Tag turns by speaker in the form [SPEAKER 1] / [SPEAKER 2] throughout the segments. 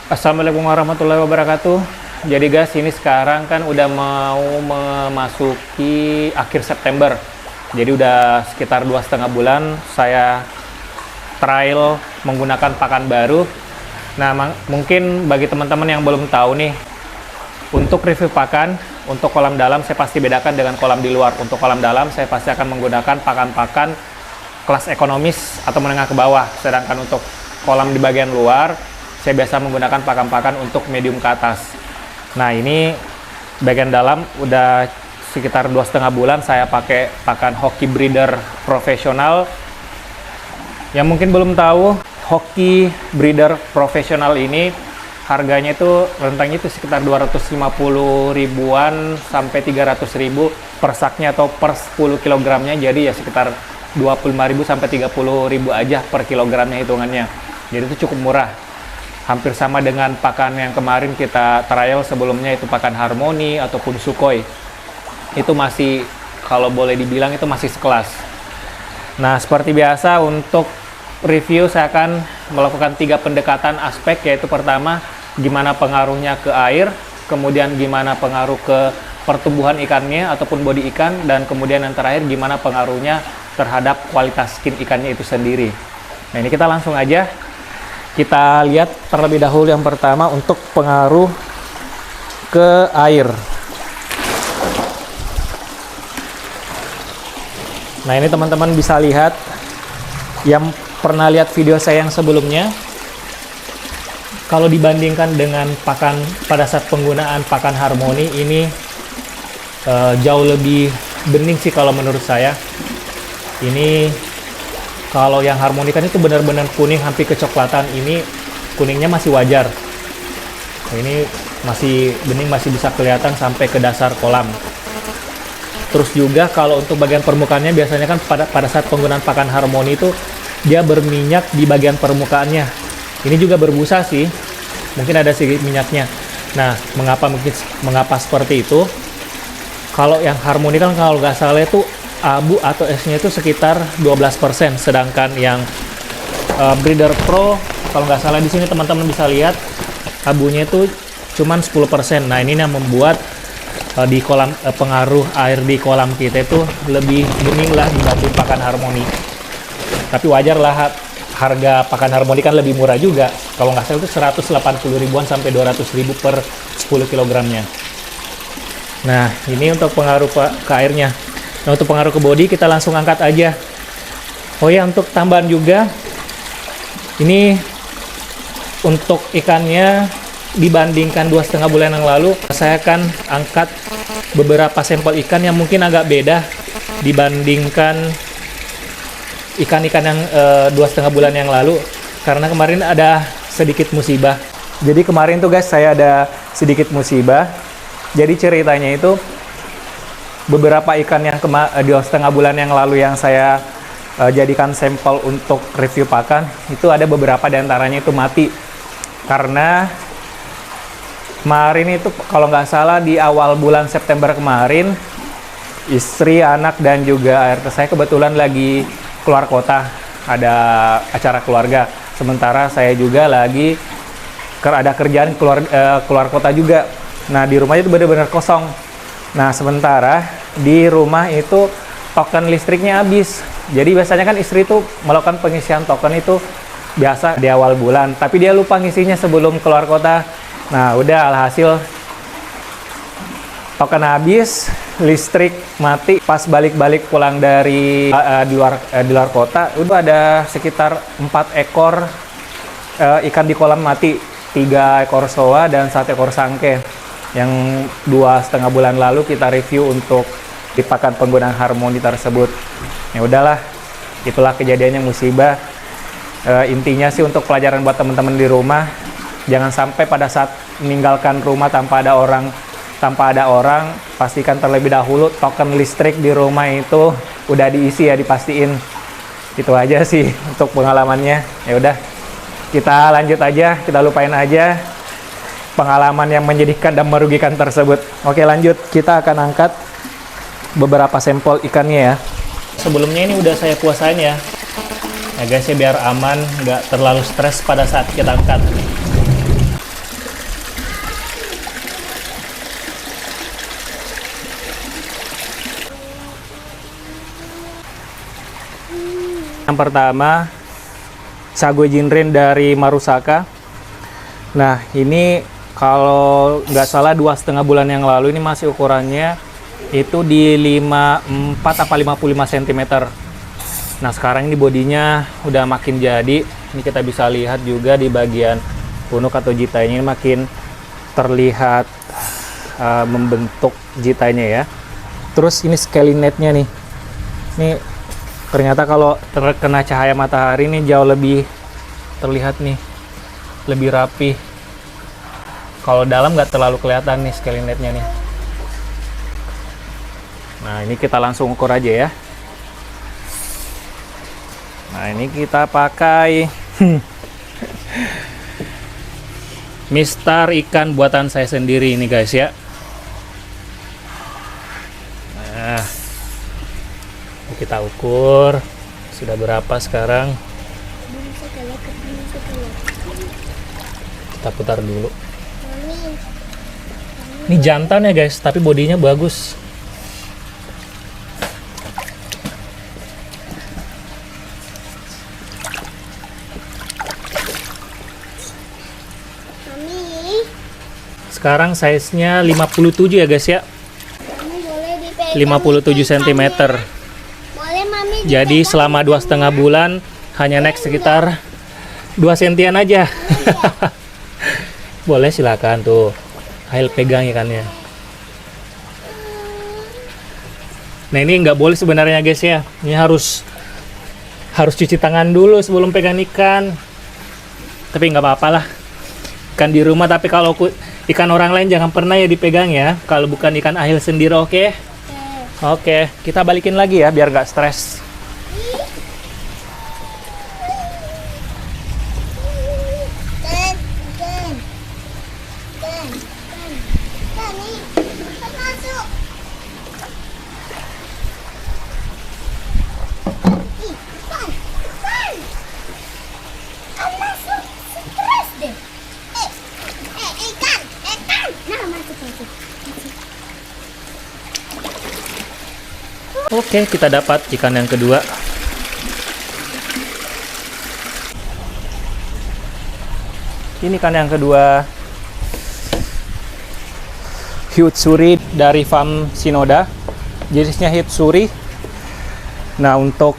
[SPEAKER 1] Assalamualaikum warahmatullahi wabarakatuh. Jadi guys, ini sekarang kan udah mau memasuki akhir September. Jadi udah sekitar 2,5 bulan saya trial menggunakan pakan baru. Nah, mungkin bagi teman-teman yang belum tahu nih, untuk review pakan, untuk kolam dalam saya pasti bedakan dengan kolam di luar. Untuk kolam dalam saya pasti akan menggunakan pakan-pakan kelas ekonomis atau menengah ke bawah. Sedangkan untuk kolam di bagian luar, saya biasa menggunakan pakan-pakan untuk medium ke atas. Nah, ini bagian dalam udah sekitar 2,5 bulan saya pakai pakan hoki breeder profesional. Yang mungkin belum tahu, hoki breeder profesional ini harganya itu rentangnya itu sekitar 250 ribuan sampai 300 ribu per saknya atau per 10 kilogramnya. Jadi ya sekitar 25 ribu sampai 30 ribu aja per kilogramnya hitungannya. Jadi itu cukup murah. Hampir sama dengan pakan yang kemarin kita trial sebelumnya, itu pakan Harmony ataupun Sukhoi. Itu masih, kalau boleh dibilang itu masih sekelas. Nah, seperti biasa untuk review saya akan melakukan 3 pendekatan aspek, yaitu pertama gimana pengaruhnya ke air, kemudian gimana pengaruh ke pertumbuhan ikannya ataupun bodi ikan, dan kemudian yang terakhir gimana pengaruhnya terhadap kualitas skin ikannya itu sendiri. Nah, ini kita langsung aja. Kita lihat terlebih dahulu yang pertama untuk pengaruh ke air. Nah, ini teman-teman bisa lihat yang pernah lihat video saya yang sebelumnya. Kalau dibandingkan dengan pakan pada saat penggunaan pakan Harmony, ini jauh lebih bening sih kalau menurut saya. Ini kalau yang Harmony kan itu benar-benar kuning hampir kecoklatan, ini kuningnya masih wajar. Ini masih bening, masih bisa kelihatan sampai ke dasar kolam. Terus juga kalau untuk bagian permukaannya biasanya kan pada saat penggunaan pakan Harmony itu dia berminyak di bagian permukaannya. Ini juga berbusa sih, mungkin ada sedikit minyaknya. Nah, mengapa seperti itu? Kalau yang Harmony kan kalau nggak salah itu abu atau esnya itu sekitar 12%, sedangkan yang Breeder Pro kalau nggak salah di sini teman-teman bisa lihat abunya itu cuman 10%. Nah, ini yang membuat di kolam pengaruh air di kolam kita itu lebih bening lah dibanding pakan Harmony. Tapi wajar lah, harga pakan Harmony kan lebih murah juga. Kalau nggak salah itu 180 ribuan sampai 200 ribu per 10 kilogramnya. Nah, ini untuk pengaruh ke airnya. Nah, untuk pengaruh ke body kita langsung angkat aja. Oh ya, untuk tambahan juga, ini untuk ikannya dibandingkan 2,5 bulan yang lalu, saya akan angkat beberapa sampel ikan yang mungkin agak beda dibandingkan ikan-ikan yang 2,5 bulan yang lalu, karena kemarin ada sedikit musibah. Jadi kemarin tuh guys, saya ada sedikit musibah. Jadi ceritanya itu beberapa ikan yang 2,5 bulan yang lalu yang saya jadikan sampel untuk review pakan, itu ada beberapa diantaranya itu mati. Karena kemarin itu kalau nggak salah di awal bulan September kemarin, istri, anak, dan juga ART saya kebetulan lagi keluar kota, ada acara keluarga. Sementara saya juga lagi ada kerjaan keluar kota juga. Nah, di rumah itu benar-benar kosong. Nah, sementara di rumah itu token listriknya habis. Jadi biasanya kan istri itu melakukan pengisian token itu biasa di awal bulan, tapi dia lupa ngisinya sebelum keluar kota. Nah, udah alhasil token habis, listrik mati. Pas balik-balik pulang dari di luar kota, udah ada sekitar 4 ekor ikan di kolam mati. 3 ekor soa dan 1 ekor sangke. Yang 2,5 bulan lalu kita review untuk di pakan penggunaan Harmony tersebut. Ya udahlah, itulah kejadiannya, musibah. Intinya sih untuk pelajaran buat teman-teman di rumah, jangan sampai pada saat meninggalkan rumah tanpa ada orang, pastikan terlebih dahulu token listrik di rumah itu udah diisi ya, dipastiin. Itu aja sih untuk pengalamannya. Ya udah, kita lanjut aja, kita lupain aja pengalaman yang menyedihkan dan merugikan tersebut. Oke, lanjut, kita akan angkat beberapa sampel ikannya ya. Sebelumnya ini udah saya kuasain ya. Ya guys, ya biar aman, nggak terlalu stres pada saat kita angkat. pertama Sago Jinren dari Marusaka. Nah, ini kalau nggak salah 2,5 bulan yang lalu ini masih ukurannya itu di 54 apa 55 cm. Nah, sekarang ini bodinya udah makin jadi. Ini kita bisa lihat juga di bagian punuk atau jitainya ini makin terlihat membentuk jitainya ya. Terus ini scalinetnya nih. Ini ternyata kalau terkena cahaya matahari ini jauh lebih terlihat nih, lebih rapi. Kalau dalam nggak terlalu kelihatan nih scalinetnya nih. Nah, ini kita langsung ukur aja ya. Nah, ini kita pakai mistar ikan buatan saya sendiri ini guys ya. Nah, kita ukur sudah berapa sekarang. Kita putar dulu. Ini jantan ya guys, tapi bodinya bagus. Sekarang size-nya 57 ya guys ya. 57 cm. Jadi selama 2,5 bulan hanya naik sekitar 2 sentian aja. Boleh silakan tuh. Ail pegang ikannya. Nah, ini nggak boleh sebenarnya guys ya. Ini harus cuci tangan dulu sebelum pegang ikan. Tapi nggak apa-apa lah. Ikan di rumah, tapi kalau ikan orang lain jangan pernah ya dipegang ya. Kalau bukan ikan Ahil sendiri, oke? Oke, kita balikin lagi ya biar nggak stres. Oke, kita dapat ikan yang kedua. Ini ikan yang kedua. Hyutsuri dari farm Shinoda. Jenisnya Hyutsuri. Nah, untuk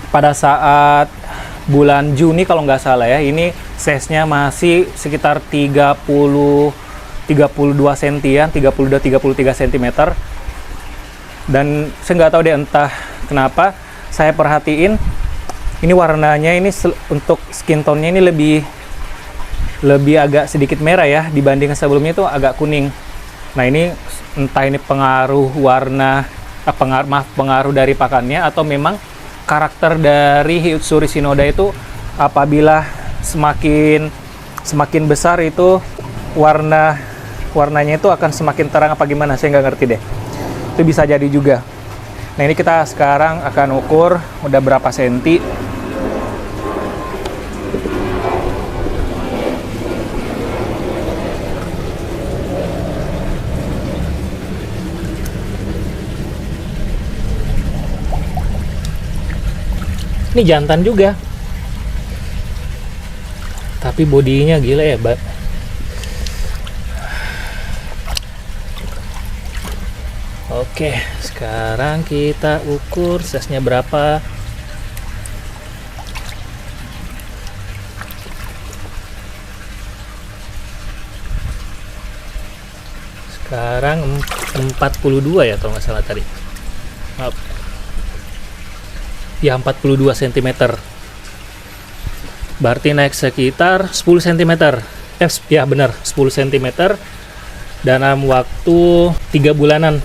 [SPEAKER 1] pada saat bulan Juni kalau nggak salah ya, ini size-nya masih sekitar 32 sentian, 32-33 cm. Dan saya nggak tahu deh entah kenapa saya perhatiin ini warnanya ini untuk skin tone-nya ini lebih agak sedikit merah ya dibanding sebelumnya itu agak kuning. Nah, ini entah ini pengaruh warna pengaruh dari pakannya atau memang karakter dari Hyutsuri Shinoda itu apabila semakin besar itu warnanya itu akan semakin terang apa gimana, saya nggak ngerti deh. Itu bisa jadi juga. Nah, ini kita sekarang akan ukur udah berapa senti. Ini jantan juga. Tapi bodinya gila ya, Mbak. Oke, sekarang kita ukur size-nya berapa. Sekarang 42 ya kalau nggak salah tadi. Maaf. Ya, 42 cm. Berarti naik sekitar 10 cm. Ya benar, 10 cm. Dalam waktu 3 bulanan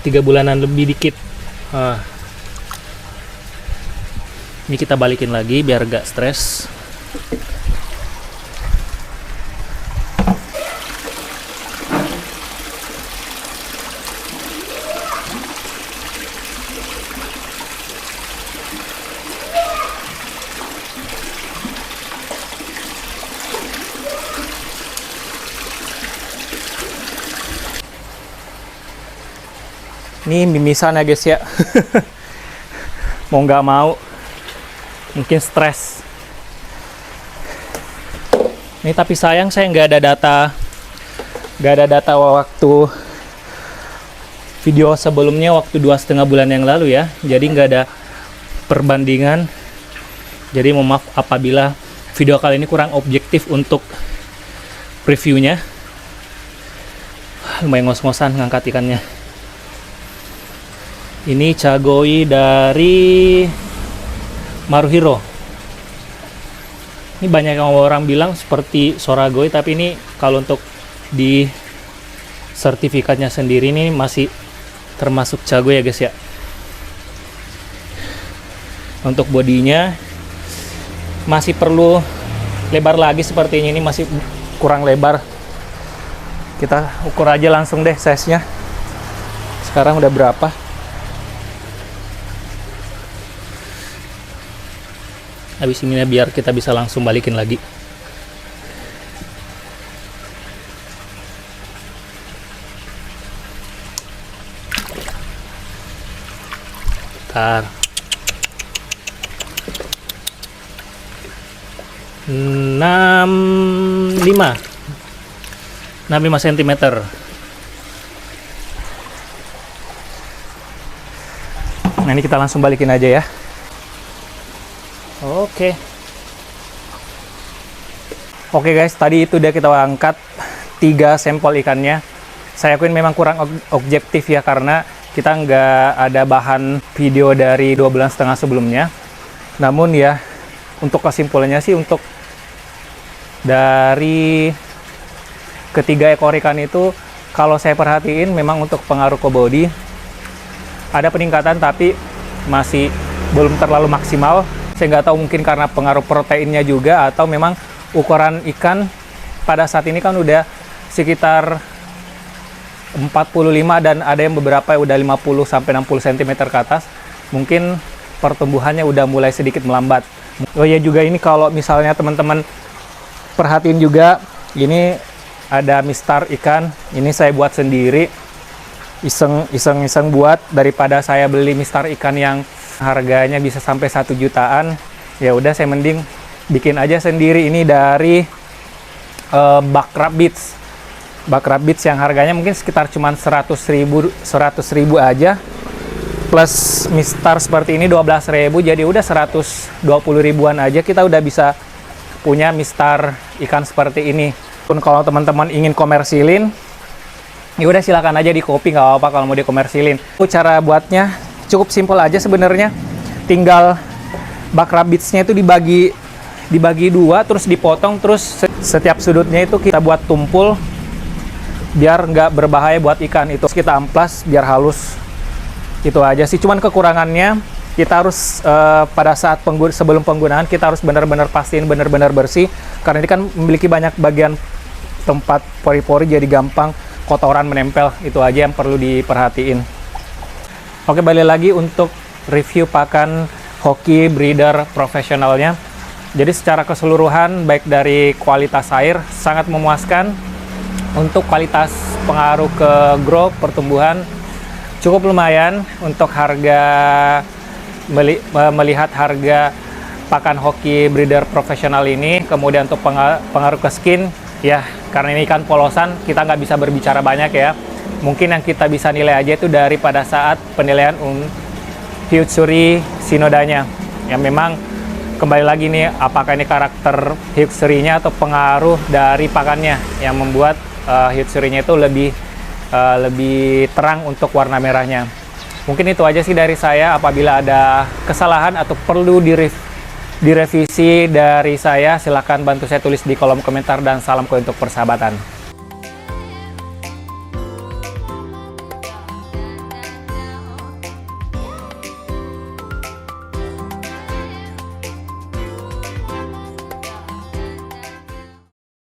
[SPEAKER 1] lebih dikit. Ini kita balikin lagi biar gak stres. Ini mimisan ya guys ya. Mau nggak mau mungkin stres. Ini tapi sayang saya nggak ada data waktu video sebelumnya, waktu 2,5 bulan yang lalu ya. Jadi nggak ada perbandingan. Jadi mohon maaf apabila video kali ini kurang objektif untuk reviewnya. Lumayan ngos-ngosan ngangkat ikannya. Ini Chagoi dari Maruhiro. Ini banyak yang orang bilang seperti Soragoi, tapi ini kalau untuk di sertifikatnya sendiri ini masih termasuk Chagoi ya guys ya. Untuk bodinya masih perlu lebar lagi sepertinya, ini masih kurang lebar. Kita ukur aja langsung deh size-nya. Sekarang udah berapa? Habis ini biar kita bisa langsung balikin lagi. Bentar. 65 cm. Nah, ini kita langsung balikin aja ya. Oke guys, tadi itu udah kita angkat 3 sampel ikannya. Saya akuin memang kurang objektif ya, karena kita nggak ada bahan video dari 2,5 bulan sebelumnya. Namun ya, untuk kesimpulannya sih, untuk dari ketiga ekor ikan itu, kalau saya perhatiin memang untuk pengaruh ke body ada peningkatan, tapi masih belum terlalu maksimal. Saya nggak tahu, mungkin karena pengaruh proteinnya juga, atau memang ukuran ikan pada saat ini kan udah sekitar 45 dan ada yang beberapa udah 50-60 cm ke atas. Mungkin pertumbuhannya udah mulai sedikit melambat. Oh ya, juga ini kalau misalnya teman-teman perhatiin juga, ini ada mistar ikan. Ini saya buat sendiri, iseng buat, daripada saya beli mistar ikan yang harganya bisa sampai 1 jutaan. Ya udah, saya mending bikin aja sendiri. Ini dari Buck Rabbits yang harganya mungkin sekitar cuman 100.000 aja, plus mistar seperti ini 12.000, jadi udah 120 ribuan aja kita udah bisa punya mistar ikan seperti ini. Pun kalau teman-teman ingin komersilin, ya udah silakan aja di copy, nggak apa-apa kalau mau dikomersilin. Cara buatnya cukup simpel aja sebenarnya. Tinggal Buck Rabbits-nya itu dibagi 2, terus dipotong, terus setiap sudutnya itu kita buat tumpul biar nggak berbahaya buat ikan. Itu kita amplas biar halus. Itu aja sih. Cuman kekurangannya kita harus pada saat sebelum penggunaan kita harus benar-benar pastiin benar-benar bersih, karena ini kan memiliki banyak bagian tempat pori-pori, jadi gampang kotoran menempel. Itu aja yang perlu diperhatiin. Oke, balik lagi untuk review pakan hoki breeder profesionalnya. Jadi secara keseluruhan, baik dari kualitas air sangat memuaskan, untuk kualitas pengaruh ke growth, pertumbuhan cukup lumayan. Untuk harga, melihat harga pakan hoki breeder profesional ini, kemudian untuk pengaruh ke skin, ya karena ini kan polosan, kita nggak bisa berbicara banyak ya. Mungkin yang kita bisa nilai aja itu dari pada saat penilaian Hyutsuri Shinodanya, yang memang kembali lagi nih, apakah ini karakter Hyutsuri-nya atau pengaruh dari pakannya yang membuat Hyutsuri-nya itu lebih terang untuk warna merahnya. Mungkin itu aja sih dari saya. Apabila ada kesalahan atau perlu direvisi dari saya, silahkan bantu saya tulis di kolom komentar, dan salam untuk persahabatan.